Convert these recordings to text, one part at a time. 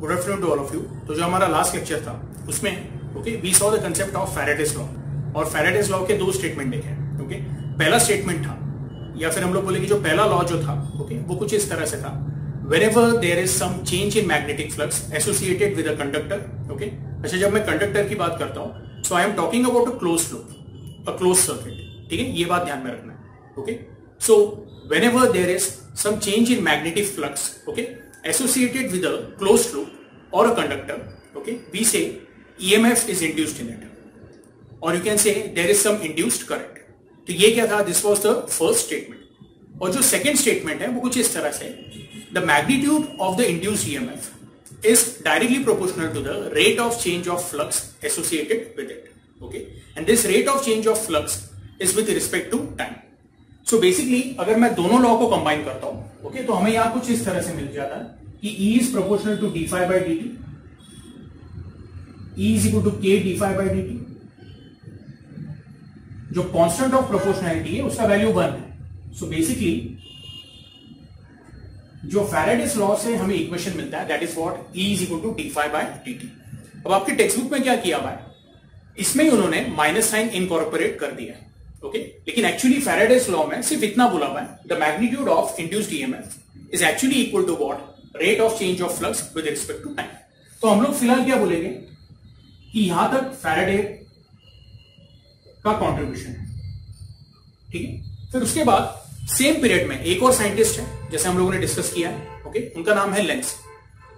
Good afternoon to all of you. तो जो हमारा लास्ट लेक्चर था उसमें okay we saw the concept of Faraday's law, और फैराडेज लॉ के दो स्टेटमेंट देखे। ओके, पहला स्टेटमेंट था, या फिर हम लोग बोले कि जो पहला लॉ जो था ओके वो कुछ इस तरह से था, whenever there is some change in magnetic flux associated with a conductor, okay? अच्छा, जब मैं कंडक्टर की बात करता हूं so I am talking about a closed loop, a closed circuit, ठीक है, ये बात ध्यान में रखना है। okay, so whenever there is some change in magnetic flux, okay, associated with a closed loop or a conductor, okay, we say EMF is induced in it, or you can say there is some induced current। तो ये क्या था? This was the first statement। और जो second statement है वो कुछ इस तरह से, the magnitude of the induced EMF is directly proportional to the rate of change of flux associated with it, okay, and this rate of change of flux is with respect to time। so basically अगर मैं दोनों law को combine करता हूं okay, तो हमें यहां कुछ इस तरह से मिल जाता है कि E is proportional to d phi by dt, E is equal to k d phi by dt। जो कांस्टेंट ऑफ प्रोपोर्शनैलिटी है उसका वैल्यू 1 है। सो बेसिकली जो फैराडेज लॉ से हमें इक्वेशन मिलता है that is what E is equal to d phi by dt। अब आपके टेक्स्ट बुक में क्या किया हुआ है, इसमें ही उन्होंने माइनस साइन इनकॉर्पोरेट कर दिया है। ओके, लेकिन एक्चुअली फैराडेज लॉ में सिर्फ इतना बोला हुआ है, the magnitude of induced EMF is actually equal to what rate of change of flux with respect to time. तो हम लोग फिलहाल क्या बोलेंगे कि यहां तक फैराडे का कॉन्ट्रीब्यूशन है, ठीक है। फिर उसके बाद सेम पीरियड में एक और साइंटिस्ट है जैसे हम लोगों ने डिस्कस किया है, ओके, उनका नाम है लेंस।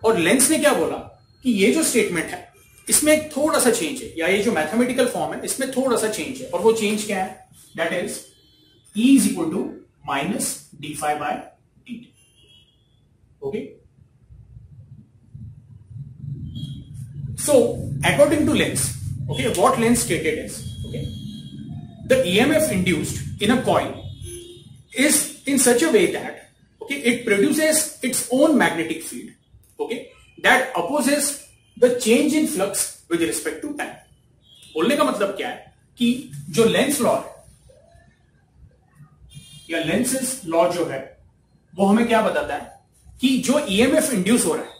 और लेंस ने क्या बोला कि ये जो स्टेटमेंट है इसमें एक थोड़ा सा चेंज है, या ये जो मैथमेटिकल फॉर्म है इसमें थोड़ा सा चेंज है, और वो चेंज क्या है? That is E is equal to minus d phi by dt। Okay, so according to Lenz, okay, what Lenz stated is okay, the EMF induced in a coil is in such a way that okay, it produces its own magnetic field, okay, that opposes the change in flux with respect to time। बोलने का मतलब क्या है कि जो Lenz law है या lenses law जो है वो हमें क्या बताता है कि जो EMF इंड्यूस हो रहा है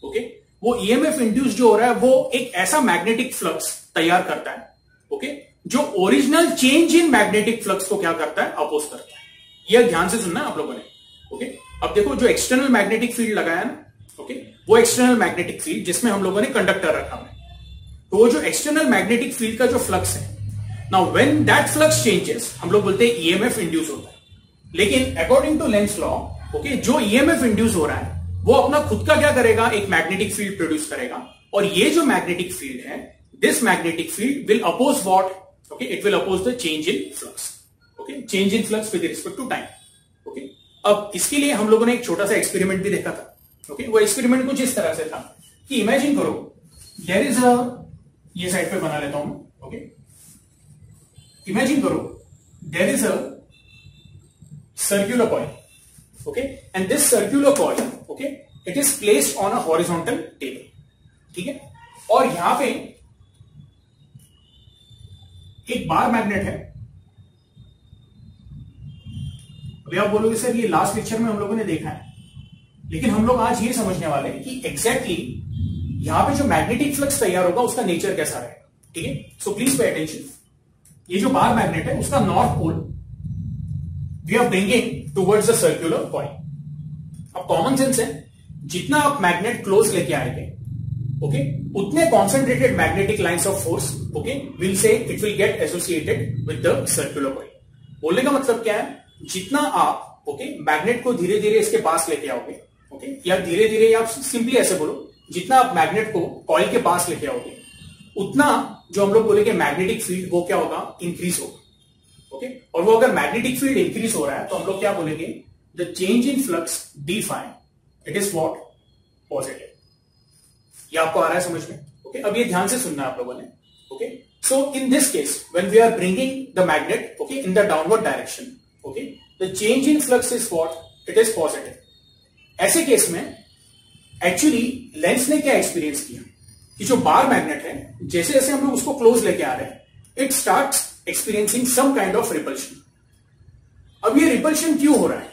ओके, वो EMF इंड्यूस जो हो रहा है वो एक ऐसा मैग्नेटिक फ्लक्स तैयार करता है ओके, जो original change in magnetic flux को क्या करता है? अपोज करता है। यह ध्यान से सुनना आप लोगों ने। ओके, अब देखो जो एक्सटर्नल मैग्नेटिक फील्ड लगाया ना ओके, वो एक्सटर्नल मैग्नेटिक फील्ड जिसमें हम लोगों ने कंडक्टर रखा है, तो वो जो एक्सटर्नल मैग्नेटिक फील्ड का जो फ्लक्स है, now when that flux changes हम लोग बोलते हैं ईएमएफ इंड्यूस होता है। लेकिन according to Lenz law okay, जो ईएमएफ इंड्यूस हो रहा है वो अपना खुद का क्या करेगा? एक मैग्नेटिक फील्ड प्रोड्यूस करेगा, और ये जो मैग्नेटिक फील्ड है, this magnetic field will oppose what? Okay, it will oppose the change in flux. Okay, change in flux with respect to time. Okay, अब इसके लिए हम लोगों ने एक छोटा सा एक्सपेरिमेंट भी देखा था। Okay, वो एक्सपेरिमेंट कुछ इस तरह से था कि इमेजिन करो देयर इज अ, ये साइड पे बना लेता हूं। ओके, इमेजिन करो there is a circular coil okay, and this circular coil okay, it is placed on a horizontal table, ठीक है, और यहां पे एक बार मैग्नेट है। अभी आप बोलोगे सर ये लास्ट लेक्चर में हम लोगों ने देखा है, लेकिन हम लोग आज ये समझने वाले हैं कि एग्जैक्टली यहां पे जो मैग्नेटिक फ्लक्स तैयार होगा उसका नेचर कैसा रहेगा, ठीक है। So please pay attention. ये जो बार मैग्नेट है उसका north pole we are bringing towards the circular coil. अब कॉमन सेंस है, जितना आप मैग्नेट क्लोज लेके आएंगे ओके, उतने concentrated magnetic lines of force okay will say it will get associated with the circular coil. बोलने का मतलब क्या है? जितना आप ओके मैग्नेट को धीरे धीरे इसके पास लेके आओगे ओके, या धीरे धीरे आप सिंपली ऐसे बोलो, जितना आप मैग्नेट को कॉइल के पास लेके आओगे उतना जो हम लोग बोलेंगे मैग्नेटिक फील्ड वो क्या होगा? इंक्रीज होगा ओके। और वो अगर मैग्नेटिक फील्ड इंक्रीज हो रहा है तो हम लोग क्या बोलेंगे? The change in flux d phi it is what? Positive. ये आपको आ रहा है समझ में? ओके, अब ये ध्यान से सुनना आप लोगों ने। Okay, so in this case when we are bringing the magnet okay in the downward direction okay, the change in flux is what? It is positive. ऐसे केस में एक्चुअली लेंस ने क्या एक्सपीरियंस किया कि जो बार मैग्नेट है जैसे जैसे हम लोग उसको क्लोज लेके आ रहे हैं, it starts experiencing some kind of repulsion. अब ये रिपल्शन क्यों हो रहा है?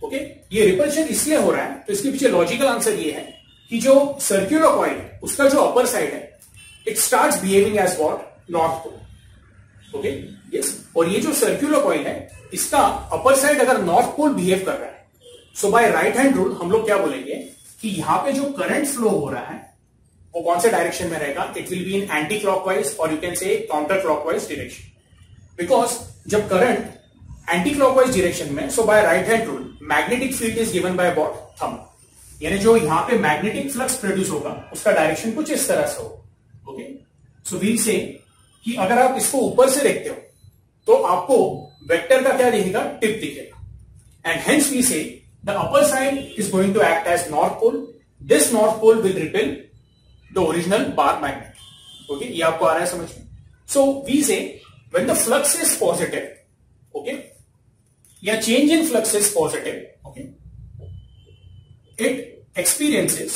ओके, ये रिपल्शन इसलिए हो रहा है, तो इसके पीछे लॉजिकल आंसर ये है कि जो सर्क्यूलर कॉइल है उसका जो अपर साइड है it starts behaving as what north pole. Okay yes, और ये जो सर्क्यूलर कॉइल है इसका अपर साइड अगर नॉर्थ पोल बिहेव कर रहा है, so by right hand rule हम लोग क्या बोलेंगे कि यहां पे जो करंट फ्लो हो रहा है वो कौन से डायरेक्शन में रहेगा, it will be in anti clockwise और you can say counter clockwise direction. Because जब करंट एंटी क्लॉकवाइज डायरेक्शन में, so by right hand rule magnetic field is given by what thumb, यानी जो यहां पे मैग्नेटिक फ्लक्स प्रोड्यूस होगा उसका direction कुछ इस तरह से होगा। ओके, सो वील से कि अगर आप इसको ऊपर से देखते हो तो आपको वेक्टर का क्या दिखेगा, टिप दिखेगा, and hence we say the upper side is going to act as north pole, this north pole will repel the original bar magnet. Okay, ये आपको आ रहा है समझ में। So we say when the flux is positive, okay, या change in flux is positive, okay, it experiences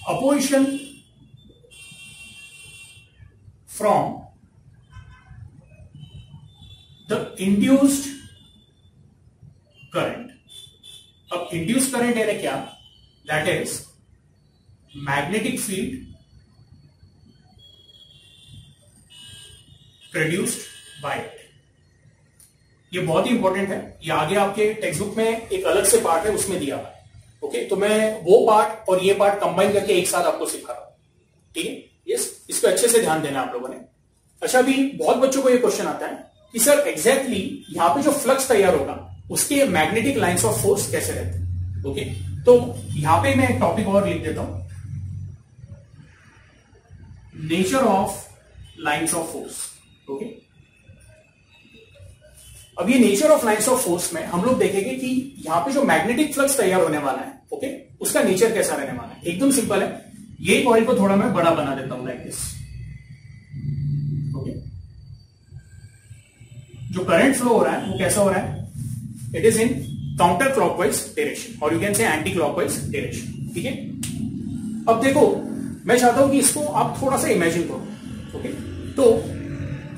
opposition from the induced current. अब induced current है क्या, that is magnetic field produced by it. ये बहुत ही important है, ये आगे आपके टेक्स्ट बुक में एक अलग से पार्ट है उसमें दिया हुआ है। ओके, तो मैं वो पार्ट और ये पार्ट कंबाइन करके एक साथ आपको सिखा रहा हूं, ठीक है। यस, इस पे अच्छे से ध्यान देना आप लोगों ने। अच्छा, अभी बहुत बच्चों को ये क्वेश्चन आता है कि सर एग्जैक्टली यहां पे जो फ्लक्स तैयार होगा उसके मैग्नेटिक लाइंस ऑफ फोर्स कैसे रहते हैं। ओके, तो यहां पे मैं एक टॉपिक और लिख देता हूं, nature of lines of force. Okay, अब ये nature of lines of force में हम लोग देखेंगे कि यहां पे जो मैग्नेटिक फ्लक्स तैयार होने वाला है, ओके, उसका नेचर कैसा रहने वाला है। एकदम सिंपल है, ये कॉइल को थोड़ा मैं बड़ा बना देता हूं लाइक दिस। ओके, जो करंट फ्लो हो रहा है वो कैसा हो रहा है, it is in counter clockwise direction और you can say anti clockwise direction. ठीक है, अब देखो मैं चाहता हूं कि इसको आप थोड़ा सा इमेजिन करो। ओके, तो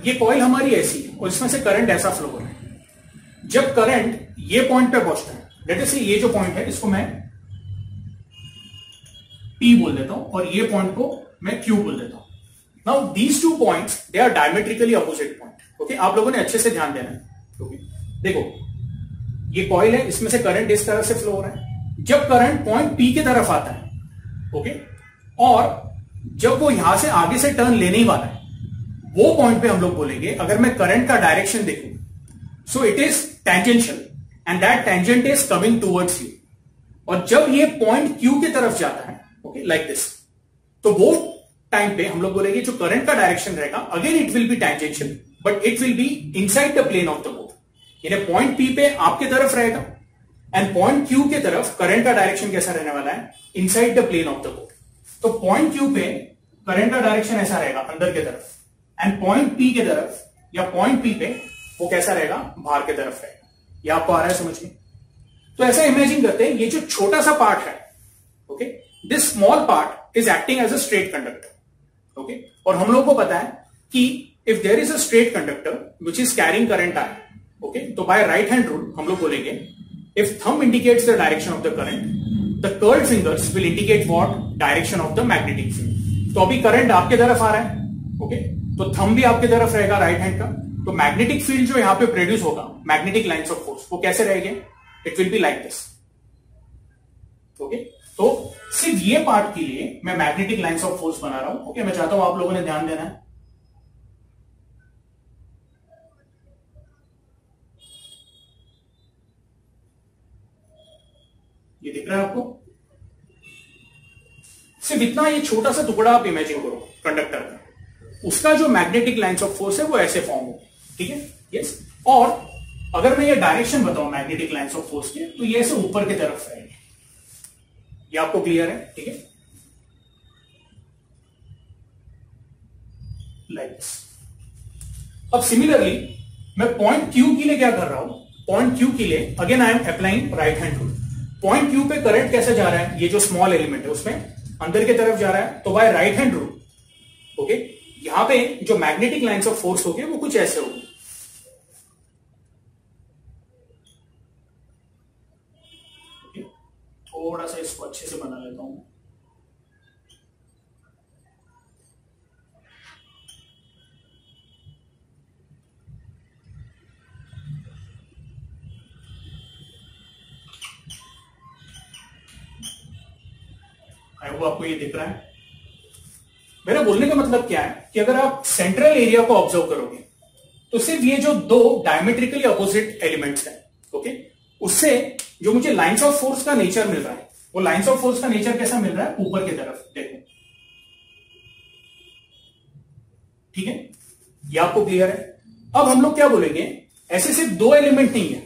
ये कॉइल हमारी ऐसी है और इसमें से करंट ऐसा फ्लो हो रहा है। जब करंट ये पॉइंट पे पहुंचता है, लेट अस से ये जो पॉइंट है इसको मैं P बोल देता हूं और ये पॉइंट को मैं Q बोल देता हूं। Now these two points they are diametrically opposite point. Okay, आप लोगों ने अच्छे से ध्यान देना है। ओके, देखो ये कॉइल है, इसमें से करंट इस तरह से फ्लो हो रहा है। जब करंट पॉइंट P की तरफ आता है, ओके, और जब वो यहां से आगे से टर्न लेने ही वाला है, वो पॉइंट पे हम लोग बोलेंगे अगर मैं करंट का डायरेक्शन देखूं, so it is tangential and that tangent is coming towards you. और जब ये पॉइंट Q की तरफ जाता है, ओके, लाइक दिस, तो वो टाइम पे हम लोग बोलेंगे जो करंट का डायरेक्शन रहेगा, again it will be tangential but it will be inside the plane of the board. यानी पॉइंट P पे आपके तरफ रहेगा एंड पॉइंट Q की तरफ करंट का डायरेक्शन कैसा रहने वाला है, inside the plane of the board. तो पॉइंट Q पे करंट का डायरेक्शन ऐसा रहेगा अंदर की तरफ, एंड पॉइंट P की तरफ या पॉइंट P पे वो कैसा रहेगा, बाहर की तरफ रहेगा। ये आपको आ रहा है समझ में। तो ऐसा इमेजिन करते हैं, ये जो छोटा सा पार्ट है, okay, this small part is acting as a straight conductor. Okay, और हम लोग को पता है कि if there is a straight conductor which is carrying current I, okay, तो बाय राइट हैंड रूल हम लोग बोलेंगे if thumb indicates the direction of the current, the curved fingers will indicate what, direction of the magnetic field. तो अभी current आपके तरफ आ रहा है, ओके, तो थंब भी आपकी तरफ रहेगा राइट हैंड का, तो मैग्नेटिक फील्ड जो यहां पे प्रोड्यूस होगा, मैग्नेटिक लाइंस ऑफ फोर्स, वो कैसे रहेंगे, it will be like this. Okay, तो सिर्फ ये पार्ट के लिए मैं मैग्नेटिक लाइंस ऑफ फोर्स बना रहा हूं। ओके, मैं चाहता हूं आप लोगों ने ध्यान देना है। ये दिख रहा है आपको, सिर्फ इतना ये छोटा सा टुकड़ा आप इमेजिन करो कंडक्टर का, उसका जो मैग्नेटिक लाइंस ऑफ फोर्स है वो ऐसे फॉर्म हो। ठीक है, यस, और अगर मैं ये डायरेक्शन बताऊं मैग्नेटिक लाइंस ऑफ फोर्स के, तो ये ऐसे ऊपर की तरफ रहेंगे। ये आपको क्लियर है? ठीक है, लाइक दिस। अब सिमिलरली मैं पॉइंट Q के लिए क्या कर रहा हूं, पॉइंट Q के लिए again I am applying right hand rule. Point Q पे करंट कैसे जा रहा है, ये जो स्मॉल एलिमेंट है उसमें अंदर की तरफ जा रहा है, तो by right hand rule, okay, यहां पे जो मैग्नेटिक लाइंस ऑफ फोर्स होगी वो कुछ ऐसे होगी। थोड़ा सा इसको अच्छे से बना लेता हूं। आई होप आपको ये दिख रहा है। मेरा बोलने का मतलब क्या है कि अगर आप सेंट्रल एरिया को ऑब्जर्व करोगे तो सिर्फ ये जो दो डायमेट्रिकली अपोजिट एलिमेंट्स हैं, ओके, उससे जो मुझे लाइंस ऑफ फोर्स का नेचर मिल रहा है, वो लाइंस ऑफ फोर्स का नेचर कैसा मिल रहा है, ऊपर की तरफ देखो, ठीक है, ये आपको क्लियर है। अब हम लोग क्या बोलेंगे, ऐसे सिर्फ दो एलिमेंट नहीं है,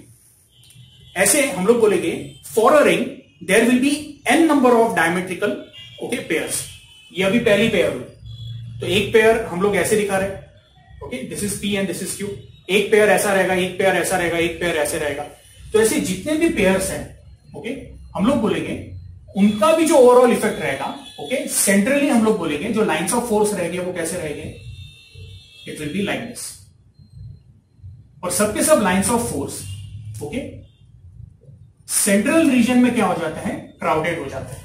ऐसे हम लोग बोलेंगे for a ring there will be n number of diametrical okay pairs. ये अभी पहली पेयर हुई, तो एक पेयर हम लोग ऐसे दिखा रहे हैं, okay, this is p and this is q। एक पेयर ऐसा रहेगा, एक पेयर ऐसा रहेगा, एक पेयर ऐसे रहेगा। तो ऐसे जितने भी पेयर्स हैं, ओके, हम लोग बोलेंगे उनका भी जो ओवरऑल इफेक्ट रहेगा, ओके, सेंट्रली हम लोग बोलेंगे जो लाइंस ऑफ फोर्स रहेंगे वो कैसे रहेंगे, it will be like this. और सबके सब lines of force, okay, central region में क्या हो जाते हैं, क्राउडेड हो जाते हैं,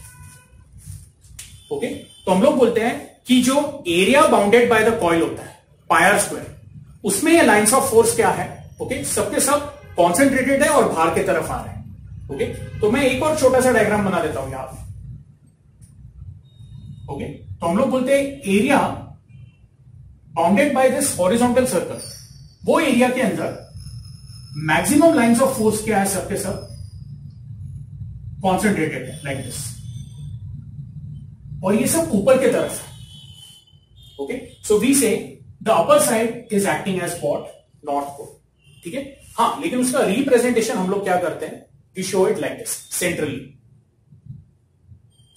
ओके। तो हम लोग बोलते हैं कि जो area bounded by the coil होता है पायर स्क्वायर, उसमें ये लाइंस ऑफ फोर्स क्या है, ओके, सबके सब कॉन्सेंट्रेटेड है और बाहर की तरफ आ रहे हैं, ओके। तो मैं एक और छोटा सा डायग्राम बना देता हूं यहां पे, ओके। तो हम लोग बोलते हैं area bounded by this horizontal circle, वो एरिया के अंदर मैक्सिमम लाइंस ऑफ फोर्स क्या है, सबके सब कॉन्सेंट्रेटेड है लाइक दिस, और ये सब ऊपर की तरफ है, okay. So we say the upper side is acting as what, north pole, ठीक है। हाँ, लेकिन उसका रिप्रेजेंटेशन हम लोग क्या करते हैं, we show it like this centrally.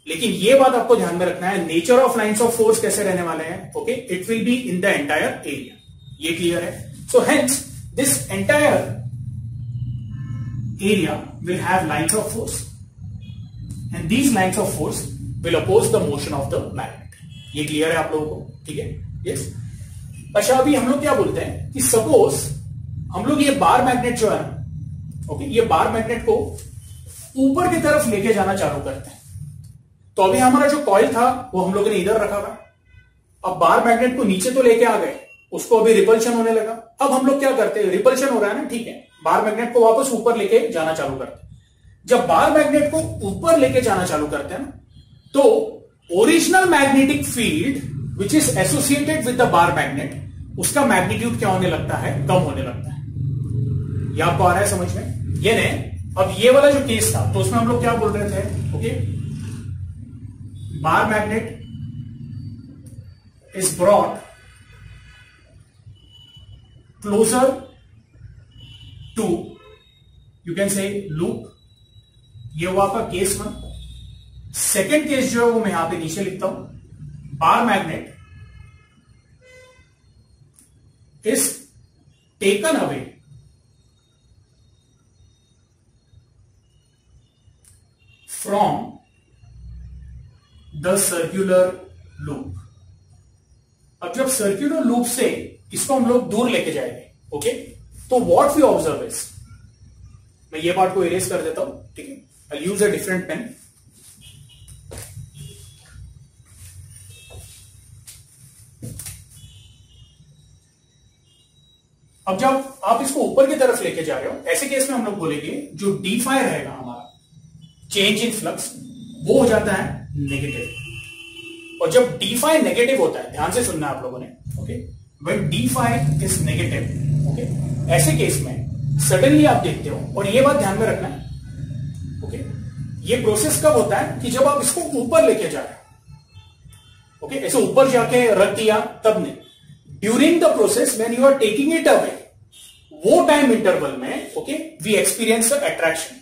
लेकिन ये बात आपको ध्यान में रखना है, nature of lines of force कैसे रहने वाले हैं, okay, it will be in the entire area, ये क्लियर है। So hence this entire area will have lines of force and these lines of force will oppose the motion of the magnet। ये clear है आप लोगों को, ठीक है, yes. अच्छा, अभी हम लोग क्या बोलते हैं कि सपोज हम लोग ये बार मैग्नेट जो है, ओके, ये बार मैग्नेट को ऊपर की तरफ लेके जाना चालू करते हैं। तो अभी हमारा जो कॉइल था वो हम लोगों ने इधर रखा था, अब बार मैग्नेट को नीचे तो लेके आ गए, उसको अभी रिपल्शन होने लगा। अब हम लोग क्या करते हैं, रिपल्शन हो रहा है ना, ठीक है, बार मैग्नेट को वापस ऊपर लेके जाना चालू करते हैं। जब बार मैग्नेट को ऊपर लेके जाना चालू करते हैं ना, तो original magnetic field which is associated with the bar magnet, उसका मैग्नीट्यूड क्या होने लगता है, कम होने लगता है। यह आपको आ रहा है समझ में, ये ने अब ये वाला जो केस था, तो उसमें हम लोग क्या बोल रहे थे, okay, bar magnet is brought closer to, you can say loop. ये हुआ आपका केस 1। सेकेंड केस जो है वो मैं यहां पे नीचे लिखता हूं, बार magnet is taken away from the circular loop. अब जब सर्क्यूलर लूप से इसको हम लोग दूर लेके जाएंगे, ओके, तो व्हाट वी ऑब्जर्व इज, मैं ये पार्ट को इरेज कर देता हूं, ठीक है, I'll use a different pen। अब जब आप इसको ऊपर की तरफ लेके जा रहे हो, ऐसे केस में हम लोग बोलेंगे जो डी फाई रहेगा हमारा, चेंज इन फ्लक्स, वो हो जाता है नेगेटिव। और जब डी फाई नेगेटिव होता है, ध्यान से सुनना आप लोगों ने, okay, when d phi is negative, okay, ऐसे केस में सडनली आप देखते हो, और ये बात ध्यान में रखना है, ओके, ये प्रोसेस कब होता है कि जब आप इसको ऊपर लेके जा रहे हो, ओके, ऐसे ऊपर जाके रख दिया तब नहीं, during the process when you are taking it away, वो टाइम इंटरवल में, okay, we experience attraction.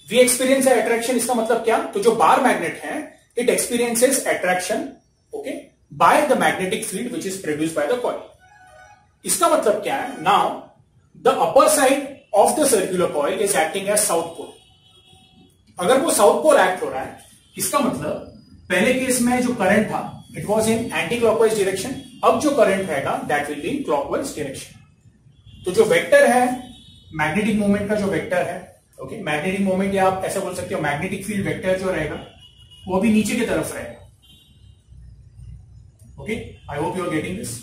We experience attraction, इसका मतलब क्या, तो जो बार मैग्नेट है it experiences attraction, okay, by the magnetic field which is produced by the coil. इसका मतलब क्या है, now the upper side of the circular coil is acting as south pole. अगर वो साउथ पोल एक्ट हो रहा है, इसका मतलब पहले केस में जो करंट था it was in anti clockwise direction, अब जो करंट रहेगा that will be in clockwise direction. तो जो वेक्टर है मैग्नेटिक मूवमेंट का, जो वेक्टर है, ओके, मैग्नेटिक मोमेंट या आप ऐसा बोल सकते हो मैग्नेटिक फील्ड वेक्टर जो रहेगा वो भी नीचे की तरफ रहेगा। Okay, I hope you are getting this.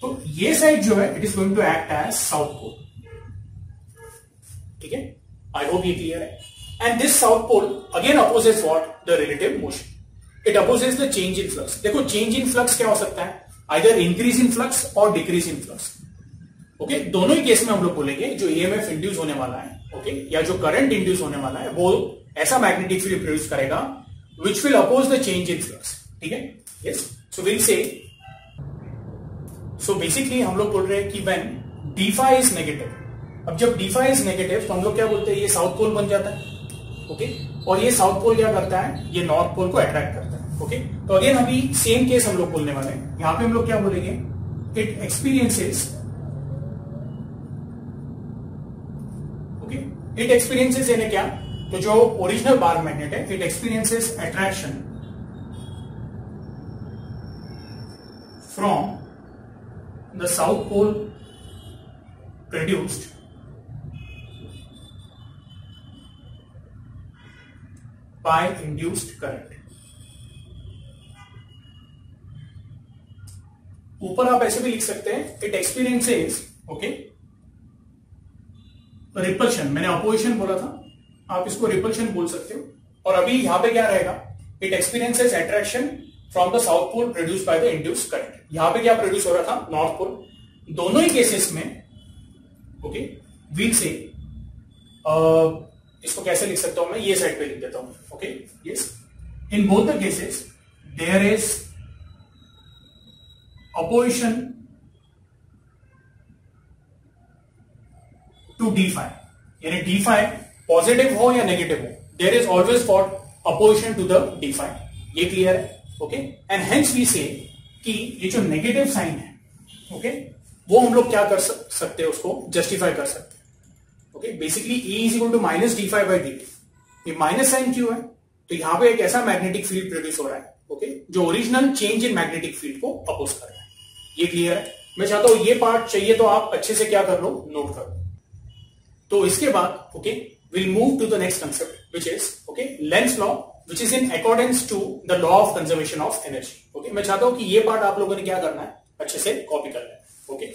तो ये साइड जो है it is going to act as south pole. ठीक है, आई होप ये क्लियर है। And this south pole again opposes what, the relative motion, it opposes the change in flux. देखो change in flux क्या हो सकता है, आइदर इंक्रीज इन फ्लक्स और डिक्रीज इन फ्लक्स। ओके, दोनों ही केस में हम लोग बोलेंगे जो ईएमएफ इंड्यूस होने वाला है, ओके, या जो करंट इंड्यूस होने वाला है वो ऐसा मैग्नेटिक फील्ड प्रोड्यूस करेगा which will oppose the change in flux. ठीक है, yes, so will say, so basically हम लोग बोल रहे हैं कि when d phi is negative, अब जब डी फाई इज नेगेटिव तो हम लोग क्या बोलते हैं, ये साउथ पोल बन जाता है। ओके, और ये साउथ पोल क्या करता है, ये नॉर्थ पोल को अट्रैक्ट करता है। ओके, तो अगेन अभी सेम केस हम लोग बोलने वाले हैं। यहां पे हम लोग क्या बोलेंगे, it experiences, okay, it experiences यानी क्या, तो जो ओरिजिनल बार मैग्नेट है it experiences attraction from the south pole produced by induced current। ऊपर आप ऐसे भी लिख सकते हैं, इट एक्सपीरियंसेस, ओके, रिपल्शन, मैंने अपोजिशन बोला था, आप इसको रिपल्शन बोल सकते हो। और अभी यहां पे क्या रहेगा, it experiences attraction from the south pole produced by the induced current. यहां पे क्या प्रोड्यूस हो रहा था, नॉर्थ पोल। दोनों ही केसेस में, ओके, वील से इसको कैसे लिख सकता हूं मैं, ये साइड पे लिख देता हूं। Okay, yes, in both the cases there is opposition to d phi, यानी डी फाई पॉजिटिव हो या नेगेटिव हो, there is always for opposition to the d phi. ये क्लियर है? Okay, and hence we say कि ये जो negative sign है, ओके, वो हम लोग क्या कर सकते हैं, उसको जस्टिफाई कर सकते हैं। Okay, basically E is equal to minus d phi by d t. ये माइनस साइन क्यों है, तो यहां पे एक ऐसा मैग्नेटिक फील्ड प्रोड्यूस हो रहा है, ओके, जो original change in magnetic field को अपोज कर रहा है। ये क्लियर है? मैं चाहता हूं ये पार्ट चाहिए तो आप अच्छे से क्या कर लो, नोट कर लो। तो इसके बाद, okay, will move to the next concept which is, okay, Lenz law, which is in accordance to the law of conservation of energy. Okay, मैं चाहता हूं कि ये पार्ट आप लोगों ने क्या करना है, अच्छे से कॉपी करना है। Okay,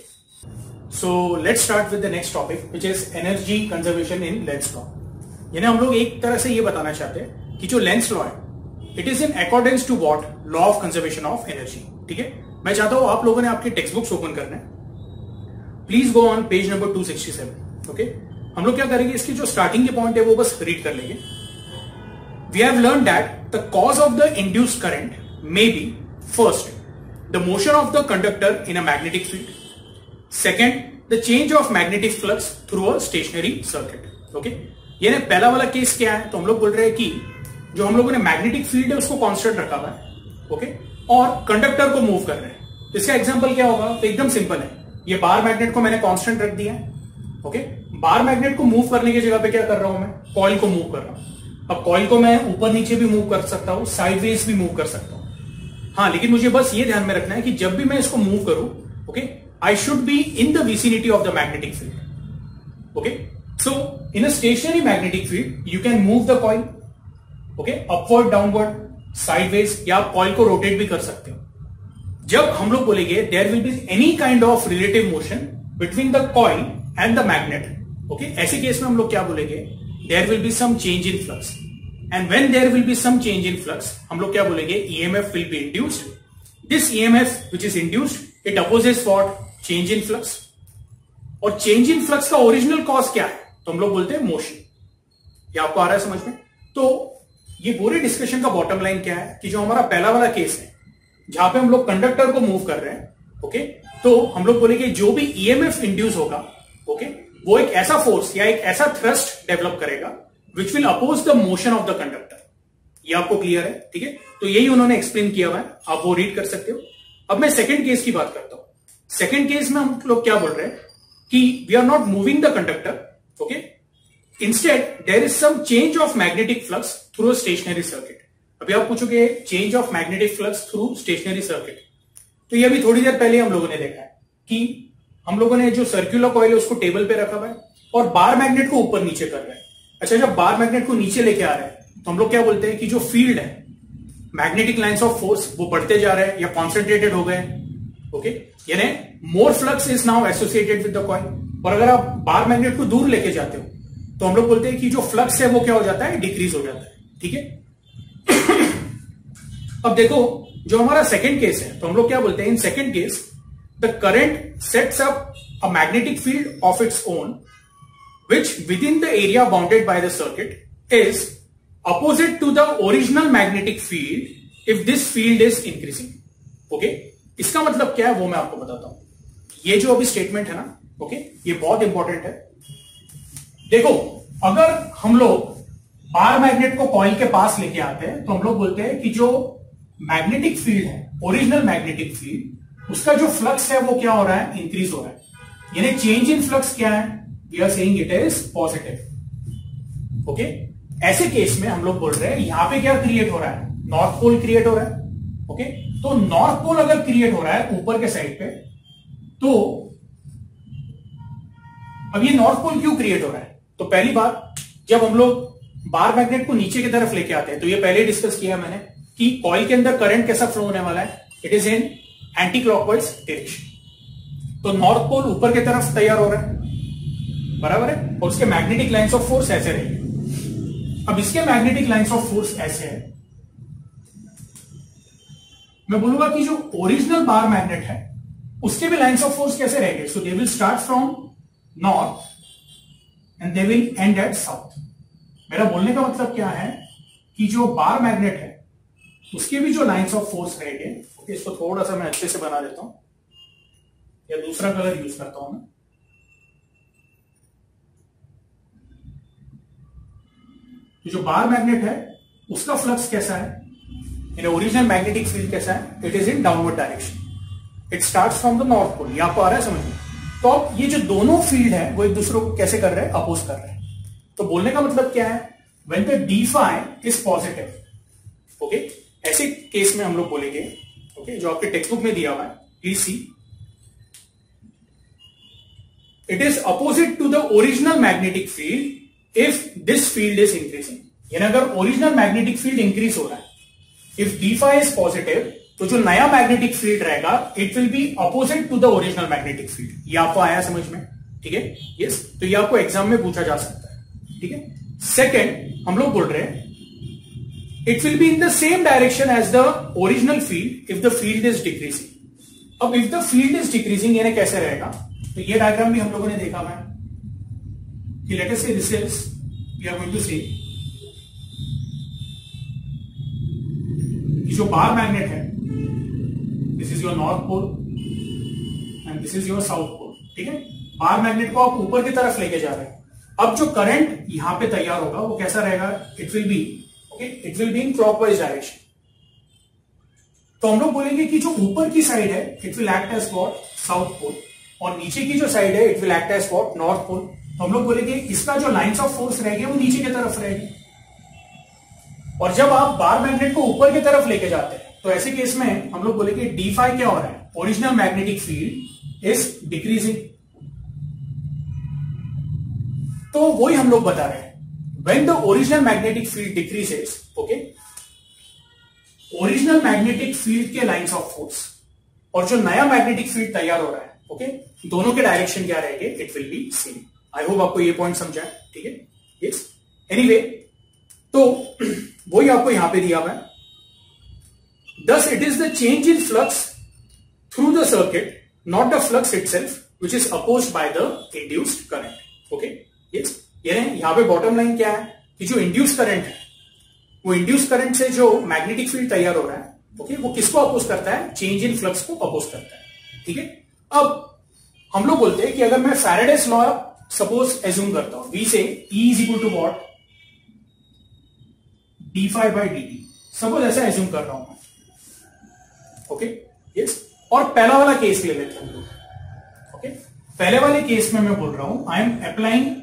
so let's start with the next topic which is energy conservation in Lenz law। यानी हम लोग एक तरह से ये बताना चाहते हैं कि जो लेंस लॉ है it is in accordance to what, law of conservation of energy. ठीक है, मैं चाहता हूं आप लोगों ने आपके टेक्स्ट बुक्स ओपन करना है, please go on page number 267। Okay, हम लोग क्या करेंगे, इसकी जो स्टार्टिंग के पॉइंट है वो बस रीड कर लेंगे। We have learn that the cause of the induced current may be first the motion of the conductor in a magnetic field, second the change of magnetic flux through a stationary circuit. Okay, यानी पहला वाला case क्या है, तो हम लोग बोल रहे हैं कि जो हम लोगों ने मैग्नेटिक फील्ड है उसको कांस्टेंट रखा हुआ है, ओके, और कंडक्टर को मूव कर रहे हैं। इसका एग्जांपल क्या होगा, तो एकदम सिंपल है, ये बार मैग्नेट को मैंने कांस्टेंट रख दिया है। ओके, बार मैग्नेट को मूव करने की जगह पे क्या कर रहा हूं मैं, कॉइल को मूव कर रहा हूं। अब कॉइल को मैं ऊपर नीचे भी मूव कर सकता हूं, साइडवेज भी मूव कर सकता हूं। हाँ, लेकिन मुझे बस ये ध्यान में रखना है कि जब भी मैं इसको मूव करूं, okay, I should be in the vicinity of the magnetic field. Okay, so in a stationary magnetic field you can move the coil, okay, upward, downward, sideways, या आप coil को rotate भी कर सकते हो। जब हम लोग बोलेंगे there will be any kind of relative motion between the coil and the magnet, okay, ऐसे केस में हम लोग क्या बोलेंगे, there will be some change in flux, and when there will be some change in flux हम लोग क्या बोलेंगे, EMF will be induced। This EMF which is induced, it opposes what, change in flux. और change in flux का original cause क्या है, तो हम लोग बोलते हैं मोशन। ये आपको आ रहा है समझ में? तो ये पूरे डिस्कशन का बॉटम लाइन क्या है कि जो हमारा पहला वाला केस है जहां पे हम लोग कंडक्टर को मूव कर रहे हैं, ओके, तो हम लोग बोलेंगे जो भी ईएमएफ इंड्यूस होगा, ओके, वो एक ऐसा फोर्स या एक ऐसा थ्रस्ट डेवलप करेगा which will oppose the motion of the conductor. ये आपको क्लियर है? ठीक है, तो यही उन्होंने एक्सप्लेन किया हुआ है, आप वो रीड कर सकते हो। अब मैं सेकंड केस की बात करता हूं। सेकेंड केस में हम लोग क्या बोल रहे हैं कि we are not moving the conductor, okay, instead there is some change of magnetic flux through stationary circuit. अभी आप पूछोगे change of magnetic flux through stationary circuit, तो ये अभी थोड़ी देर पहले हम लोगों ने देखा है कि हम लोगों ने जो सर्कुलर कॉइल है उसको टेबल पे रखा हुआ है, और बार मैग्नेट को ऊपर नीचे कर रहे हैं। अच्छा, जब बार मैग्नेट को नीचे लेके आ रहे हैं तो हम लोग क्या बोलते हैं कि जो फील्ड है, मैग्नेटिक लाइंस ऑफ फोर्स, वो बढ़ते जा रहे हैं या कॉन्सेंट्रेटेड हो गए। ओके, यानी more flux is now associated with the coil. और अगर आप बार मैग्नेट को दूर लेके जाते हो तो हम लोग बोलते हैं कि जो फ्लक्स है वो क्या हो जाता है, डिक्रीज हो जाता है। ठीक है। अब देखो, जो हमारा सेकंड केस है, तो हम लोग क्या बोलते हैं, in second case the current sets up a magnetic field of its own which within the area bounded by the circuit is opposite to the original magnetic field if this field is increasing. Okay, इसका मतलब क्या है वो मैं आपको बताता हूं। ये जो अभी स्टेटमेंट है ना, ओके, ये बहुत इंपॉर्टेंट है। देखो, अगर हम लोग बार मैग्नेट को कॉइल के पास लेके आते हैं तो हम लोग बोलते हैं कि जो मैग्नेटिक फील्ड है, ओरिजिनल मैग्नेटिक फील्ड, उसका जो फ्लक्स है वो क्या हो रहा है, इंक्रीज हो रहा है। यानी चेंज इन फ्लक्स क्या है, we are saying it is positive. Okay, ऐसे केस में हम लोग बोल रहे हैं यहां पे क्या क्रिएट हो रहा है, नॉर्थ पोल क्रिएट हो रहा है। ओके, तो नॉर्थ पोल अगर क्रिएट हो रहा है ऊपर के साइड पे, तो अब ये नॉर्थ पोल क्यों क्रिएट हो रहा है, तो पहली बात, जब हम लोग बार मैग्नेट को नीचे की तरफ लेके आते हैं, तो ये पहले डिस्कस किया मैंने कि कॉइल के अंदर करंट कैसा फ्लो होने वाला है, it is in anti clockwise direction. तो नॉर्थ पोल ऊपर की तरफ तैयार हो रहा है, बराबर है, और उसके मैग्नेटिक लाइंस ऑफ फोर्स ऐसे रहेंगे। अब इसके मैग्नेटिक लाइंस ऑफ फोर्स ऐसे है, मैं बोलूंगा कि जो ओरिजिनल बार मैग्नेट है उसके भी लाइंस ऑफ फोर्स कैसे रहेंगे, so they will start from north and they will end at south. मेरा बोलने का मतलब क्या है कि जो बार मैग्नेट है उसके भी जो लाइंस ऑफ फोर्स रहेंगे, इसको थोड़ा सा मैं अच्छे से बना देता हूं या दूसरा कलर यूज करता हूं मैं। जो बार मैग्नेट है उसका फ्लक्स कैसा है, ओरिजिनल मैग्नेटिक फील्ड कैसा है, it is in downward direction, it starts from the north pole. ये आपको आ रहा है समझ में। तो अब ये जो दोनों फील्ड है वो एक दूसरे को कैसे कर रहे हैं, अपोज कर रहे हैं। तो बोलने का मतलब क्या है, when the d phi is positive. Okay, ऐसे केस में हम लोग बोलेंगे, ओके, जो आपके टेक्स्ट बुक में दिया हुआ है, please see, it is opposite to the original magnetic field if this field is increasing. यानी अगर ओरिजिनल मैग्नेटिक फील्ड इंक्रीज हो रहा है, if d phi is positive, तो जो नया मैग्नेटिक फील्ड रहेगा it will be opposite to the original magnetic field. ये आपको आया समझ में, ठीक है, यस। तो ये आपको एग्जाम में पूछा जा सकता है, ठीक है। सेकेंड, हम लोग बोल रहे हैं it will be in the same direction as the original field if the field is decreasing. अब if the field is decreasing यानी कैसे रहेगा, तो ये डायग्राम भी हम लोगों ने देखा है कि let us say this is, we are going to say जो बार मैग्नेट है, this is your north pole and this is your south pole, ठीक है। बार मैग्नेट को आप ऊपर की तरफ लेके जा रहे हैं। अब जो करंट यहां पे तैयार होगा वो कैसा रहेगा, it will B, okay, it will be in clockwise direction. तो हम लोग बोलेंगे कि जो ऊपर की साइड है it will act as what, south pole, और नीचे की जो साइड है it will act as what, north pole. तो हम लोग बोलेंगे इसका जो लाइंस ऑफ फोर्स रहेंगे वो नीचे की तरफ रहेगी। और जब आप बार मैग्नेट को ऊपर की तरफ लेके जाते हैं तो ऐसे केस में हम लोग बोलेंगे डी फाई क्या हो रहा है, original magnetic field is decreasing. तो वही हम लोग बता रहे हैं, when the original magnetic field decreases, okay, original magnetic field के लाइंस ऑफ फोर्स और जो नया मैग्नेटिक फील्ड तैयार हो रहा है, ओके, दोनों के डायरेक्शन क्या रहेंगे, it will B same. I hope आपको ये पॉइंट समझा है, ठीक है, यस। एनीवे, तो वही आपको यहां पे दिया हुआ है, thus it is the change in flux through the circuit, not the flux itself, which is opposed by the induced current. Okay, yes. यानी यहां पे बॉटम लाइन क्या है कि जो इंड्यूस करंट है वो इंड्यूस करंट से जो मैग्नेटिक फील्ड तैयार हो रहा है, ओके, वो किसको अपोज करता है, चेंज इन फ्लक्स को अपोज करता है, ठीक है। अब हम लोग बोलते हैं कि अगर मैं फैराडेस लॉ सपोज एज्यूम करता हूं, we say E is equal to what, d phi by d t, suppose ऐसा एज्यूम कर रहा हूं, ओके, यस। और पहला वाला केस ले लेते हैं, ओके। पहले वाले केस में मैं बोल रहा हूं I am applying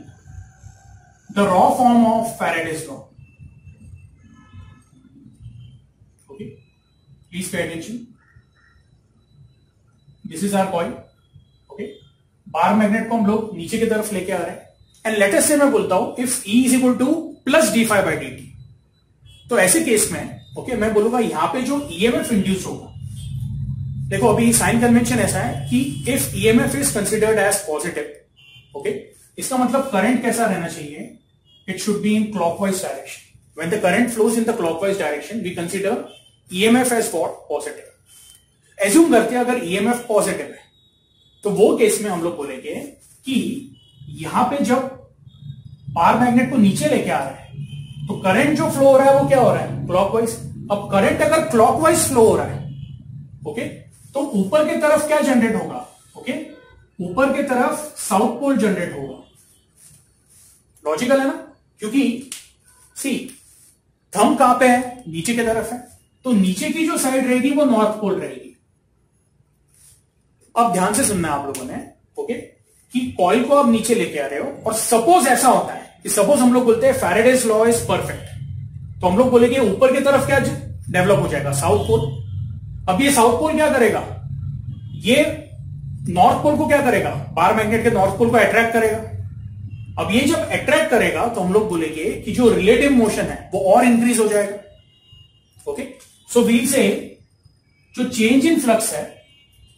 the raw form of Faraday's law, okay, please pay attention, this is our coil, okay. Bar magnet को हम लोग नीचे की तरफ लेके आ रहे हैं, एंड लेट अस से मैं बोलता हूं if E is equal to plus d∅dt, तो ऐसे केस में ओके मैं बोलूंगा यहां पे जो ईएमएफ इंड्यूस होगा, देखो अभी साइन कन्वेंशन ऐसा है कि if EMF is considered as positive, okay इसका मतलब करंट कैसा रहना चाहिए, it should be in clockwise direction. When the current flows in the clockwise direction we consider EMF as what, positive. Assume करते हैं अगर ईएमएफ पॉजिटिव है तो वो केस में हम लोग बोलेंगे कि यहां पे जब पावर मैग्नेट को नीचे लेके आ रहा है तो करंट जो फ्लो हो रहा है वो क्या हो रहा है, क्लॉकवाइज. अब करंट अगर क्लॉकवाइज फ्लो हो रहा है ओके तो ऊपर की तरफ क्या जनरेट होगा, ओके ऊपर की तरफ साउथ पोल जनरेट होगा. लॉजिकल है ना, क्योंकि सी थंब कहां पे है, नीचे की तरफ है, तो नीचे की जो साइड रहेगी वो नॉर्थ पोल रहेगी. अब ध्यान से सुनना है आप लोगों ने ओके कि कॉइल को आप नीचे लेके आ रहे हो और सपोज ऐसा होता है कि सपोज हम लोग बोलते हैं फैराडेज लॉ इज परफेक्ट, तो हम लोग बोलेंगे ऊपर की तरफ क्या डेवलप हो जाएगा, साउथ पोल. अब ये साउथ पोल क्या करेगा, ये नॉर्थ पोल को क्या करेगा, पावर मैग्नेट के नॉर्थ पोल को अट्रैक्ट करेगा. अब ये जब अट्रैक्ट करेगा तो हम लोग बोलेंगे कि जो रिलेटिव मोशन है वो और इंक्रीज हो जाएगा. ओके सो वील से जो चेंज इन फ्लक्स है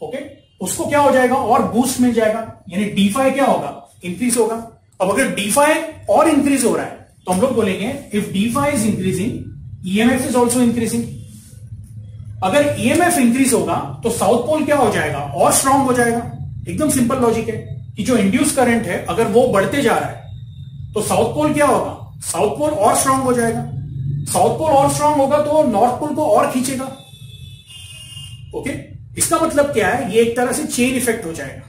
ओके उसको क्या हो जाएगा, और बूस्ट मिल जाएगा, यानी d∅ क्या होगा, इंक्रीज होगा. अब अगर d∅ और इंक्रीज हो रहा है तो हम लोग बोलेंगे if d∅ is increasing EMF is also increasing. अगर ईएमएफ इंक्रीज होगा तो साउथ पोल क्या हो जाएगा, और स्ट्रांग हो जाएगा. एकदम सिंपल लॉजिक है कि जो इंड्यूस करंट है अगर वो बढ़ते जा रहा है तो साउथ पोल क्या होगा, साउथ पोल और स्ट्रांग हो जाएगा. साउथ पोल और स्ट्रांग होगा तो नॉर्थ पोल को और खींचेगा. ओके इसका मतलब क्या है, ये एक तरह से चेन इफेक्ट हो जाएगा,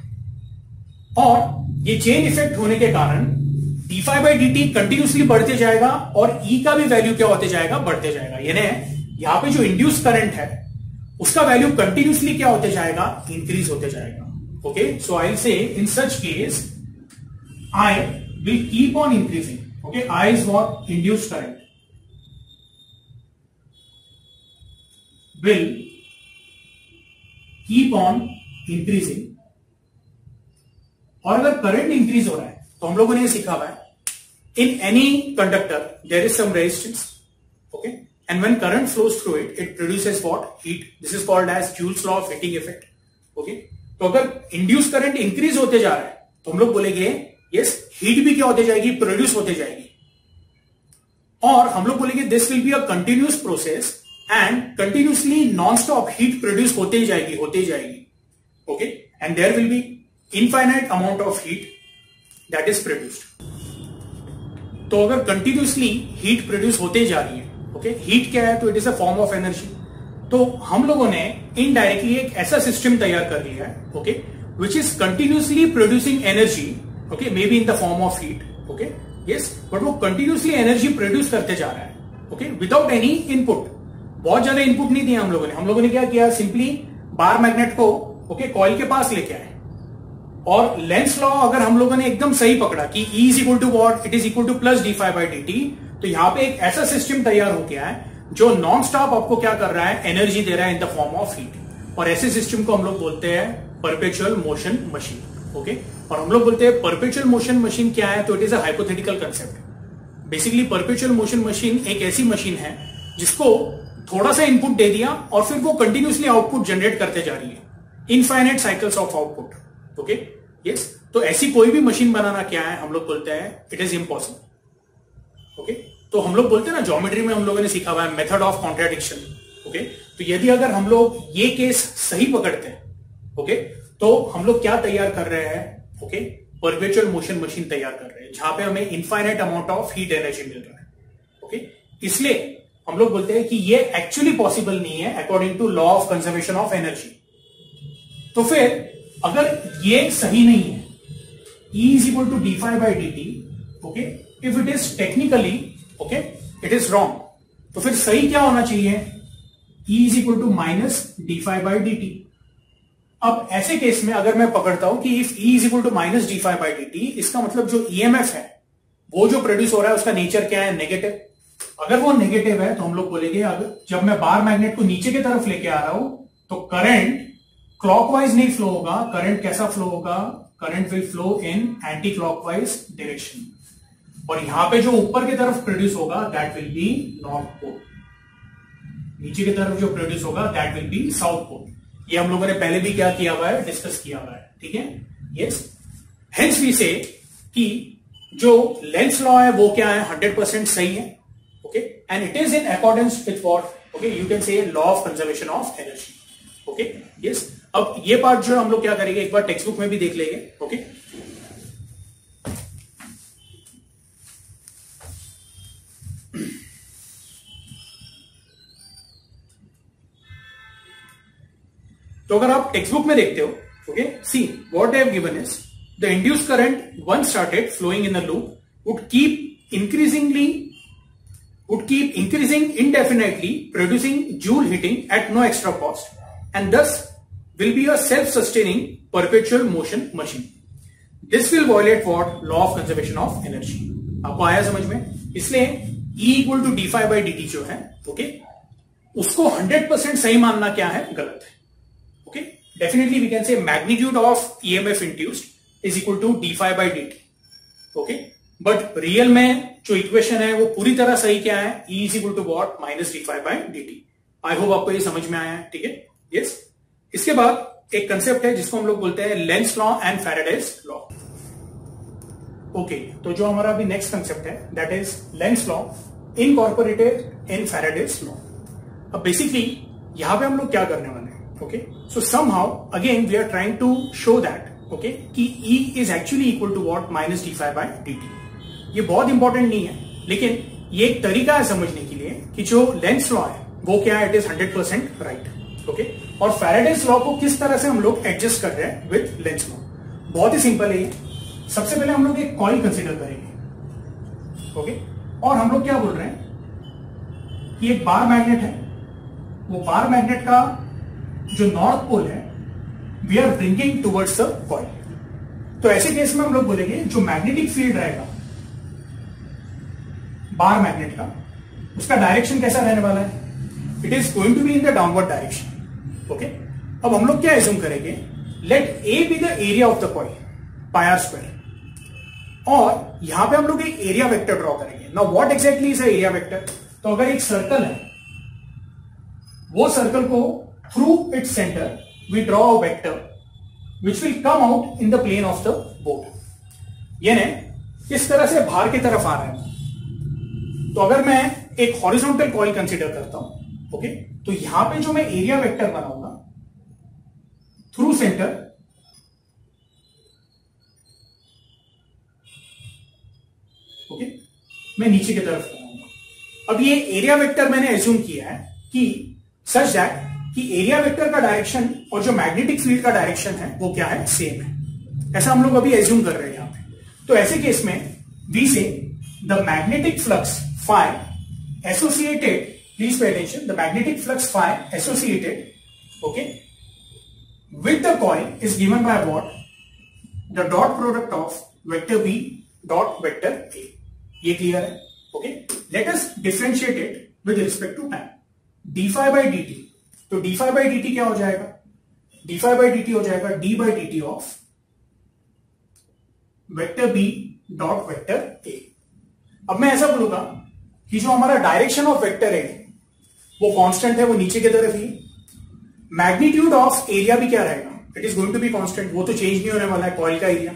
और ये चेन इफेक्ट होने के कारण d∅dt कंटिन्यूसली बढ़ते जाएगा और E का भी वैल्यू क्या होते जाएगा, बढ़ते जाएगा. यानी यहां पे जो इंड्यूस करंट है उसका वैल्यू कंटिन्यूसली क्या होते जाएगा, इंक्रीज होते जाएगा. Okay so I will say in such case I will keep on increasing. Okay, I is what, induced current will keep on increasing. और अगर करंट इंक्रीज हो रहा है तो हम लोगों ने ये सीखा हुआ है in any conductor there is some resistance okay and when current flows through it it produces what, heat. This is called as Joule's law of heating effect. Okay तो अगर इंड्यूस करंट इंक्रीज होते जा रहा है तो हम लोग बोलेंगे यस हीट भी क्या होते जाएगी, प्रोड्यूस होते जाएगी. और हम लोग बोलेंगे this will be a continuous process and continuously non stop heat produce होते ही जाएगी. Okay and there will be infinite amount of heat that is produced. तो अगर कंटिन्यूसली हीट प्रोड्यूस होते जा रही है ओके हीट क्या है, तो it is a form of energy. तो हम लोगों ने इनडायरेक्टली एक ऐसा सिस्टम तैयार कर लिया है okay which is continuously producing energy okay may be in the form of heat. Okay yes but वो कंटिन्यूसली एनर्जी प्रोड्यूस करते जा रहा है ओके विदाउट एनी इनपुट. बहुत ज्यादा इनपुट नहीं दिया हम लोगों ने क्या किया, सिंपली बार मैग्नेट को ओके कॉइल के पास लेके आए और लेंस लॉ अगर हम लोगों ने एकदम सही पकड़ा कि E is equal to what, it is equal to plus d∅dt, तो यहां पे एक ऐसा सिस्टम तैयार हो गया है जो नॉन स्टॉप आपको क्या कर रहा है, एनर्जी दे रहा है in the form of heat. और ऐसे सिस्टम को हम लोग बोलते हैं परपेचुअल मोशन मशीन. ओके और हम लोग बोलते हैं परपेचुअल मोशन मशीन क्या है, तो it is a hypothetical concept. Basically perpetual motion machine एक ऐसी मशीन है जिसको थोड़ा सा इनपुट दे दिया और फिर वो कंटिन्यूसली आउटपुट जनरेट करते जा रही है, infinite cycles of output. Okay yes तो ऐसी कोई भी मशीन बनाना क्या है, हम लोग बोलते हैं इट इज इम्पॉसिबल. ओके तो हम लोग बोलते हैं ना, ज्योमेट्री में हम लोगों ने सीखा हुआ है मेथड ऑफ कॉन्ट्राडिक्शन. ओके तो यदि अगर हम लोग ये केस सही पकड़ते हैं ओके तो हम लोग क्या तैयार कर रहे हैं, ओके परपेचुअल मोशन मशीन तैयार कर रहे हैं जहां पे हमें infinite amount of heat energy मिल रहा है. ओके इसलिए हम लोग बोलते हैं कि ये एक्चुअली पॉसिबल नहीं है according to law of conservation of energy. तो फिर अगर ये सही नहीं है, E is equal to d∅dt, okay, if it is technically, okay, it is wrong. तो फिर सही क्या होना चाहिए, E is equal to minus d∅ dt. अब ऐसे केस में अगर मैं पकड़ता हूं कि if E is equal to minus d∅ dt, इसका मतलब जो EMF है वो जो प्रोड्यूस हो रहा है उसका नेचर क्या है, नेगेटिव. अगर वो नेगेटिव है तो हम लोग बोलेंगे अगर जब मैं बार मैग्नेट को नीचे की तरफ लेके आ रहा हूं तो करंट क्लॉकवाइज नहीं फ्लो होगा. करंट कैसा फ्लो होगा, current will flow in anti clockwise direction, और यहां पे जो ऊपर की तरफ प्रोड्यूस होगा that will be north pole, नीचे की तरफ जो प्रोड्यूस होगा that will be south pole. ये हम लोगों ने पहले भी क्या किया हुआ है, डिस्कस किया हुआ है, ठीक है। यस, हेंस वी से कि जो लेंस लॉ है वो क्या है, 100% सही है, okay, and it is in accordance with what, okay, you can से law of conservation of energy, okay. Yes, अब ये पार्ट जो हम लोग क्या करेंगे, एक बार टेक्स्ट बुक में भी देख लेंगे, ओके। तो अगर आप टेक्स्ट बुक में देखते हो, okay, see what I have given is the induced current once started flowing in the loop would keep increasing indefinitely, producing joule heating at no extra cost, and thus will be a self-sustaining perpetual motion machine. This will violate what? Law of conservation of energy. आपको आया समझ में? इसलिए E equal to d phi by dt जो है, okay, उसको 100% सही मानना क्या है, गलत है, okay. Definitely we can say magnitude of EMF induced is equal to d phi by dt, okay, but real में जो इक्वेशन है वो पूरी तरह सही क्या है, E is equal to what, minus d phi by dt। I hope आपको ये समझ में आया है, ठीक है। यस, इसके बाद एक कंसेप्ट है जिसको हम लोग बोलते हैं Lenz law and Faraday's law, okay. तो जो हमारा अभी नेक्स्ट कंसेप्ट है that is Lenz law incorporated in Faraday's law. अब बेसिकली यहां पे हम लोग क्या करने वाले हैं, okay, so somehow again we are trying to show that, okay, कि E is actually equal to what, minus d phi by dt। ये बहुत इंपॉर्टेंट नहीं है, लेकिन ये एक तरीका है समझने के लिए कि जो लेंस लॉ है वो क्या है, इट इज 100% राइट, ओके। और फैराडेज लॉ को किस तरह से हम लोग एडजस्ट कर रहे हैं विद लेंस लॉ, बहुत ही सिंपल है। सबसे पहले हम लोग एक कॉइल कंसीडर करेंगे, ओके, और हम लोग क्या बोल रहे हैं कि एक बार मैग्नेट है, वो बार मैग्नेट का जो नॉर्थ पोल है we are bringing towards the coil. तो ऐसे केस में हम लोग बोलेंगे जो मैग्नेटिक फील्ड रहेगा बार मैग्नेट का, उसका डायरेक्शन कैसा रहने वाला है, it is going to be in the downward direction, okay. अब हम लोग क्या एज्यूम करेंगे, let A be the area of the coil pi r square, और यहां पे हम लोग एक एरिया वेक्टर ड्रॉ करेंगे। Now what exactly is a area vector, तो अगर एक सर्कल है, वो सर्कल को through its centre we draw a vector which will come out in the plane of the board. यानी इस तरह से बाहर की तरफ आ रहा है। तो अगर मैं एक हॉरिजॉन्टल कॉइल कंसीडर करता हूं, ओके, तो यहां पे जो मैं एरिया वेक्टर बनाऊंगा थ्रू सेंटर, ओके, मैं नीचे की तरफ बनाऊंगा। अब ये एरिया वेक्टर मैंने एज्यूम किया है कि सच दैट कि एरिया वेक्टर का डायरेक्शन और जो मैग्नेटिक फील्ड का डायरेक्शन है वो क्या है, सेम है। ऐसा हम लोग अभी एज्यूम कर रहे हैं यहां पे। तो ऐसे केस में we say the magnetic flux phi associated, please pay attention, the magnetic flux phi associated, okay, with the coil is given by what, the dot product of vector B dot vector A। ये clear है, okay. Let us differentiate it with respect to time, d phi by dt। तो d phi by dt क्या हो जाएगा, d phi by dt हो जाएगा d by dt of vector B dot vector A। अब मैं ऐसा बोलूंगा कि जो हमारा डायरेक्शन ऑफ वेक्टर है वो कांस्टेंट है, वो नीचे की तरफ ही। मैग्नीट्यूड ऑफ एरिया भी क्या रहेगा, it is going to be constant, वो तो चेंज नहीं होने वाला है कॉइल का एरिया।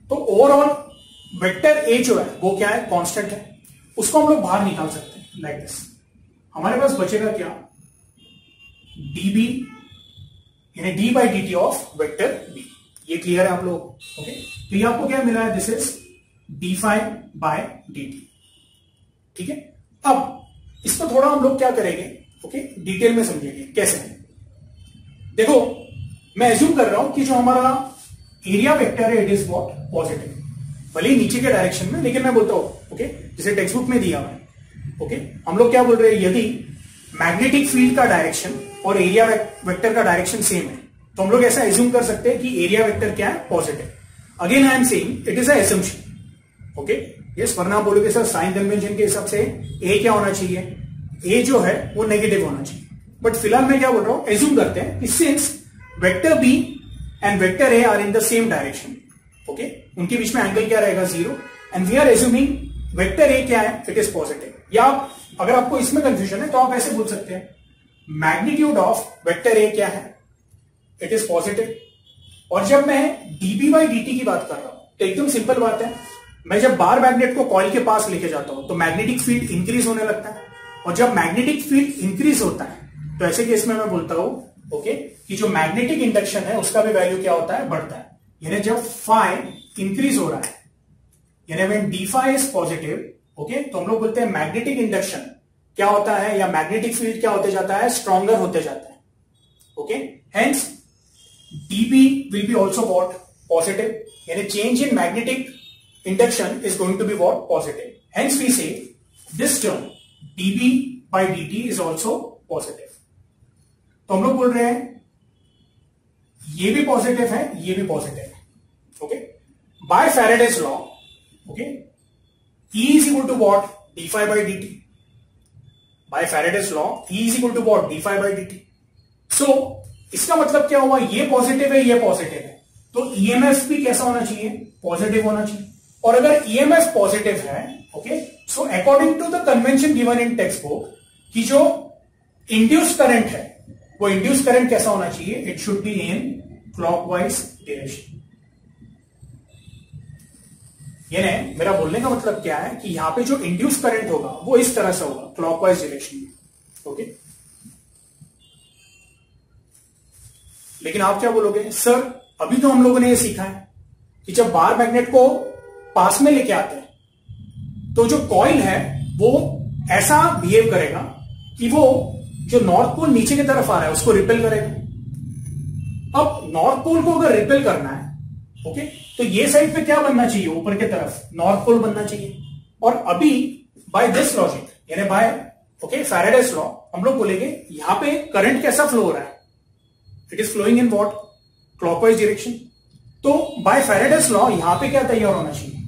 तो ओवरऑल वेक्टर ए जो है वो क्या है, कांस्टेंट है। उसको हम लोग बाहर निकाल सकते हैं लाइक दिस। हमारे पास बचेगा क्या, dB यानी d by dt of vector b। ये क्लियर है आप लोग, ओके। तो ये आपको क्या मिला है, this is d phi by dt, ठीक है। अब इसको थोड़ा हम लोग क्या करेंगे, ओके, डिटेल में समझेंगे कैसे। देखो मैं एज्यूम कर रहा हूं कि जो हमारा एरिया वेक्टर है इट इज व्हाट, पॉजिटिव, भले ही नीचे के डायरेक्शन में, लेकिन मैं बोलता हूं, ओके, जैसे टेक्स्ट बुक में दिया हुआ है, ओके। हम लोग क्या बोल रहे हैं, यदि मैग्नेटिक फील्ड का डायरेक्शन और एरिया वेक्टर का डायरेक्शन सेम है तो हम लोग ऐसा एज्यूम कर सकते हैं कि एरिया वेक्टर क्या है, positive. Again I am saying it is a assumption, okay. Yes, वरना बोलोगे सर साइन कन्वेंशन के हिसाब से ए क्या होना चाहिए, ए जो है वो नेगेटिव होना चाहिए। बट फिलहाल मैं क्या बोल रहा हूं, एज्यूम करते हैं कि since vector B and vector A are in the same direction, okay, उनके बीच में एंगल क्या रहेगा, 0, and we are assuming vector A क्या है, इट इज पॉजिटिव। या अगर आपको इसमें कंफ्यूजन है तो आप ऐसे बोल सकते हैं, मैग्नीट्यूड ऑफ वेक्टर ए क्या है, इट इज पॉजिटिव। और जब मैं dp बाई dt की बात कर रहा हूं तो एकदम सिंपल बात है, मैं जब बार मैग्नेट को कॉइल के पास लेके जाता हूं तो मैग्नेटिक फील्ड इंक्रीज होने लगता है, और जब मैग्नेटिक फील्ड इंक्रीज होता है तो ऐसे केस में मैं बोलता हूं ओके कि जो मैग्नेटिक इंडक्शन है उसका भी वैल्यू क्या होता है, बढ़ता है। यानी जब फाई इंक्रीज हो रहा है, यानी when d phi is positive, okay, तो हम लोग बोलते हैं मैग्नेटिक इंडक्शन क्या होता है, या मैग्नेटिक फील्ड क्या होते जाता है, स्ट्रॉन्गर होते जाता है। Okay, hence dp will be also what, positive, यानी change in magnetic induction is going to be what, positive. Hence we say this term dp by dt is also positive. तो हम लोग बोल रहे हैं ये भी पॉजिटिव है, ये भी पॉजिटिव है। Okay, by Faraday's law, okay, E is equal to what, d phi by dt. By Faraday's law E is equal to what, d phi by dt. So इसका मतलब क्या हुआ, ये पॉजिटिव है, ये पॉजिटिव है, तो ईएमएफ भी कैसा होना चाहिए, पॉजिटिव होना चाहिए। और अगर ईएमएफ पॉजिटिव है, okay, so according to the convention given in textbook कि जो इंड्यूस करंट है वो इंड्यूस करंट कैसा होना चाहिए, it should be in clockwise direction. यानी मेरा बोलने का मतलब क्या है कि यहां पे जो इंड्यूस करंट होगा वो इस तरह से होगा, क्लॉकवाइज डायरेक्शन में। ओके, लेकिन आप क्या बोलोगे, सर अभी तो हम लोगों ने ये सीखा है कि जब बार मैग्नेट को पास में लेके आते हैं तो जो कॉइल है वो ऐसा बिहेव करेगा कि वो जो नॉर्थ पोल नीचे की तरफ आ रहा है उसको रिपेल करेगा। अब नॉर्थ पोल को अगर रिपेल करना है, ओके, तो ये साइड पे क्या बनना चाहिए, ऊपर की तरफ नॉर्थ पोल बनना चाहिए। और अभी बाय दिस लॉजिक, यानी बाय ओके फैराडेज लॉ, हम लोग बोलेंगे यहां पे करंट कैसा फ्लो हो रहा है, it is flowing in what, clockwise direction. तो बाय फैराडेज लॉ यहां पे क्या तैयार होना चाहिए,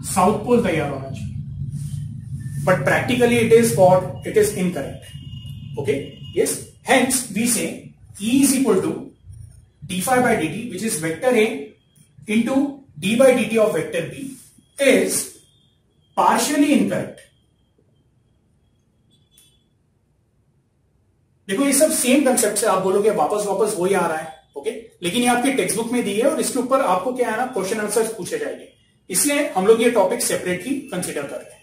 साउथ पोल तैयार होना चाहिए। But practically it is what, it is incorrect. Okay, yes, hence we say E is equal to d phi by dt, which is vector A into d by dt of vector B is partially incorrect. देखो ये सब same concept से आप बोलोगे वापस वापस वही आ रहा है, ओके, लेकिन ये आपकी टेक्स्ट बुक में दी है और इसके ऊपर आपको क्या है ना, क्वेश्चन आंसर पूछे जाएंगे, इसलिए हम लोग ये टॉपिक सेपरेटली कंसीडर कर रहे हैं।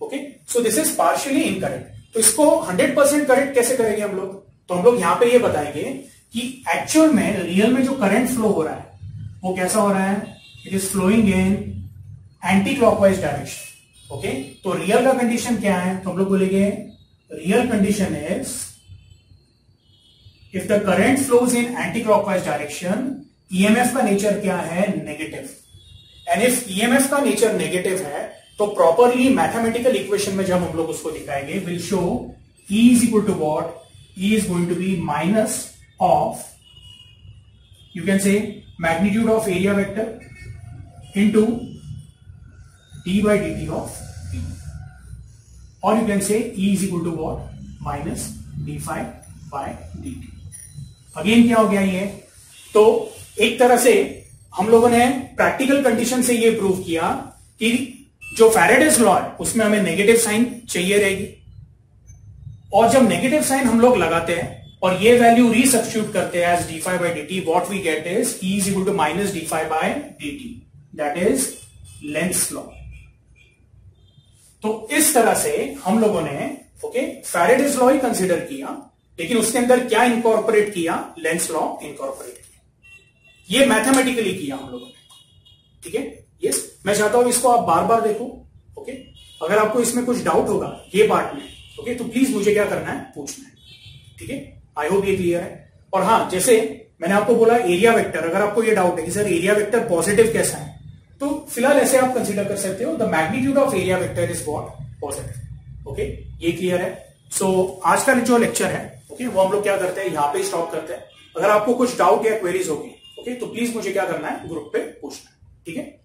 Okay, so this is partially incorrect. तो इसको 100% करेक्ट कैसे करेंगे हम लोग, तो हम लोग यहां पे ये बताएंगे कि एक्चुअल में रियल में जो करंट फ्लो हो रहा है वो कैसा हो रहा है, it is flowing in anti clockwise direction. Okay, तो रियल का कंडीशन क्या है, तो हम लोग बोलेंगे real condition is if the current flows in anti clockwise direction, EMF का नेचर क्या है, नेगेटिव। एंड इफ ईएमएफ का नेचर नेगेटिव है तो प्रॉपरली मैथमेटिकल इक्वेशन में जब हम लोग उसको दिखाएंगे, will show E is equal to what, E is going to be minus of, you can say magnitude of area vector into d by dt of B, or you can say E is equal to what, minus d phi by dt। Again क्या हो गया ये, तो एक तरह से हम लोगों ने प्रैक्टिकल कंडीशन से ये प्रूव किया कि जो फैराडेज लॉ है उसमें हमें नेगेटिव साइन चाहिए रहेगी, और जब नेगेटिव साइन हम लोग लगाते हैं और ये वैल्यू रीसब्स्टिट्यूट करते हैं as d phi by d t, what we get is E is equal to minus d phi by d t, that is Lenz law. तो इस तरह से हम लोगों ने ओके फैराडेज लॉ ही कंसिडर किया, लेकिन उसके अंदर क्या इंकॉर्पोरेट किया, लेंस लॉ इंकॉर्पोरेट किया। ये मैथमेटिकली किया हम लोगों ने, ठीक है। यस, मैं चाहता हूं इसको आप बार बार देखो, ओके। अगर आपको इसमें कुछ डाउट होगा ये पार्ट में, ओके, तो प्लीज मुझे क्या करना है, पूछना है, ठीक है। आई होप ये क्लियर है। और हाँ, जैसे मैंने आपको बोला एरिया वेक्टर, अगर आपको ये डाउट है कि सर एरिया वेक्टर पॉजिटिव कैसा है, तो फिलहाल ऐसे आप कंसीडर कर सकते हो, the magnitude of area vector is what, positive. Okay, ये क्लियर है। सो आज का जो लेक्चर है, ओके, वो हम लोग क्या करते हैं, यहाँ पे स्टॉप करते हैं। अगर आपको कुछ डाउट या क्वेरीज होगी, ओके, तो प्लीज मुझे क्या करना है, ग्रुप पे पूछना है, ठीक है।